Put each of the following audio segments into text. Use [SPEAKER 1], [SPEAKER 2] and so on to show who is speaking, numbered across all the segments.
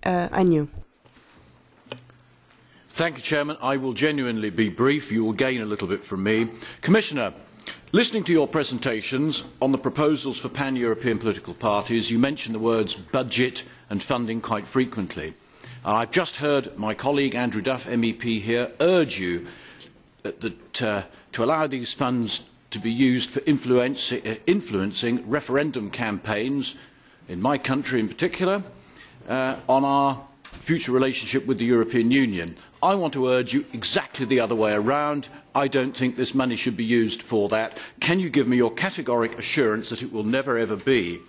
[SPEAKER 1] Agnew.
[SPEAKER 2] Thank you, Chairman. I will genuinely be brief. You will gain a little bit from me. Commissioner, listening to your presentations on the proposals for pan-European political parties, you mention the words budget and funding quite frequently. I've just heard my colleague Andrew Duff, MEP here, urge you to allow these funds to be used for influencing referendum campaigns, in my country in particular, on our future relationship with the European Union. I want to urge you exactly the other way around. I don't think this money should be used for that. Can you give me your categoric assurance that it will never ever be?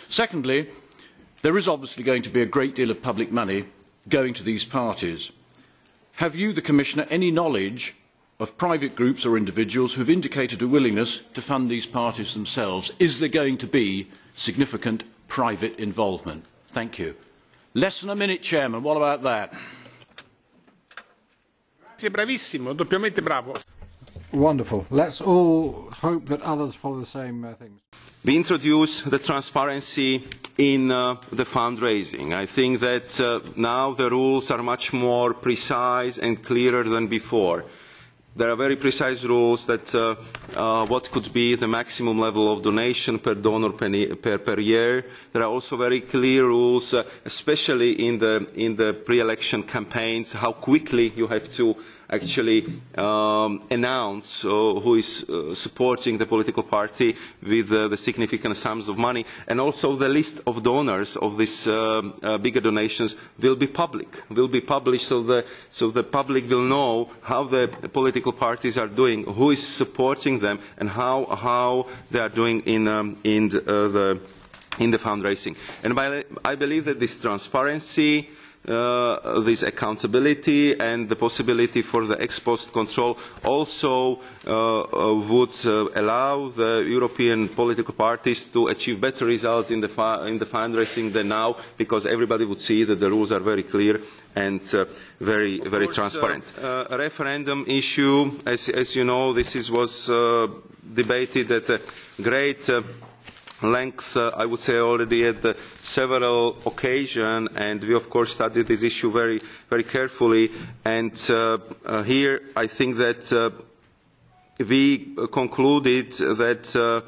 [SPEAKER 2] Secondly, there is obviously going to be a great deal of public money going to these parties. Have you, the Commissioner, any knowledge of private groups or individuals who have indicated a willingness to fund these parties themselves? Is there going to be significant private involvement? Thank you. Less than a minute, Chairman. What about that?
[SPEAKER 3] Grazie, bravissimo, doppiamente bravo.
[SPEAKER 4] Wonderful. Let's all hope that others follow the same things.
[SPEAKER 5] We introduce the transparency in the fundraising. I think that now the rules are much more precise and clearer than before. There are very precise rules that what could be the maximum level of donation per donor per year. There are also very clear rules, especially in the pre-election campaigns, how quickly you have to actually announce who is supporting the political party with the significant sums of money. And also the list of donors of these bigger donations will be public, will be published so the public will know how the political parties are doing, who is supporting them, and how they are doing in the fundraising. And I believe that this transparency, this accountability and the possibility for the ex post control also would allow the European political parties to achieve better results in the fundraising than now, because everybody would see that the rules are very clear and very transparent. A referendum issue, as you know, this was debated at a great length, I would say, already at several occasions, and we of course studied this issue very carefully. And here I think that we concluded that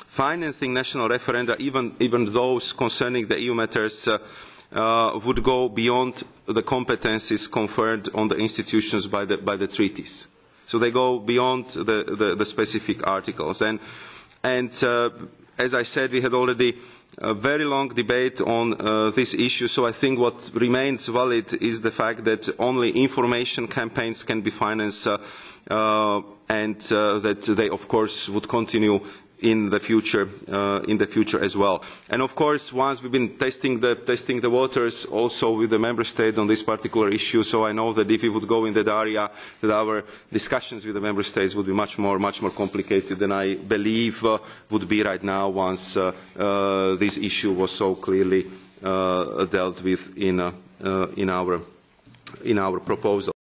[SPEAKER 5] financing national referenda, even those concerning the EU matters, would go beyond the competences conferred on the institutions by the treaties. So they go beyond the specific articles. And as I said, we had already a very long debate on this issue, so I think what remains valid is the fact that only information campaigns can be financed and that they, of course, would continue in the future as well. And of course, once we've been testing the waters also with the member state on this particular issue, so I know that if we would go in that area, that our discussions with the member states would be much more complicated than I believe would be right now, once this issue was so clearly dealt with in our proposal.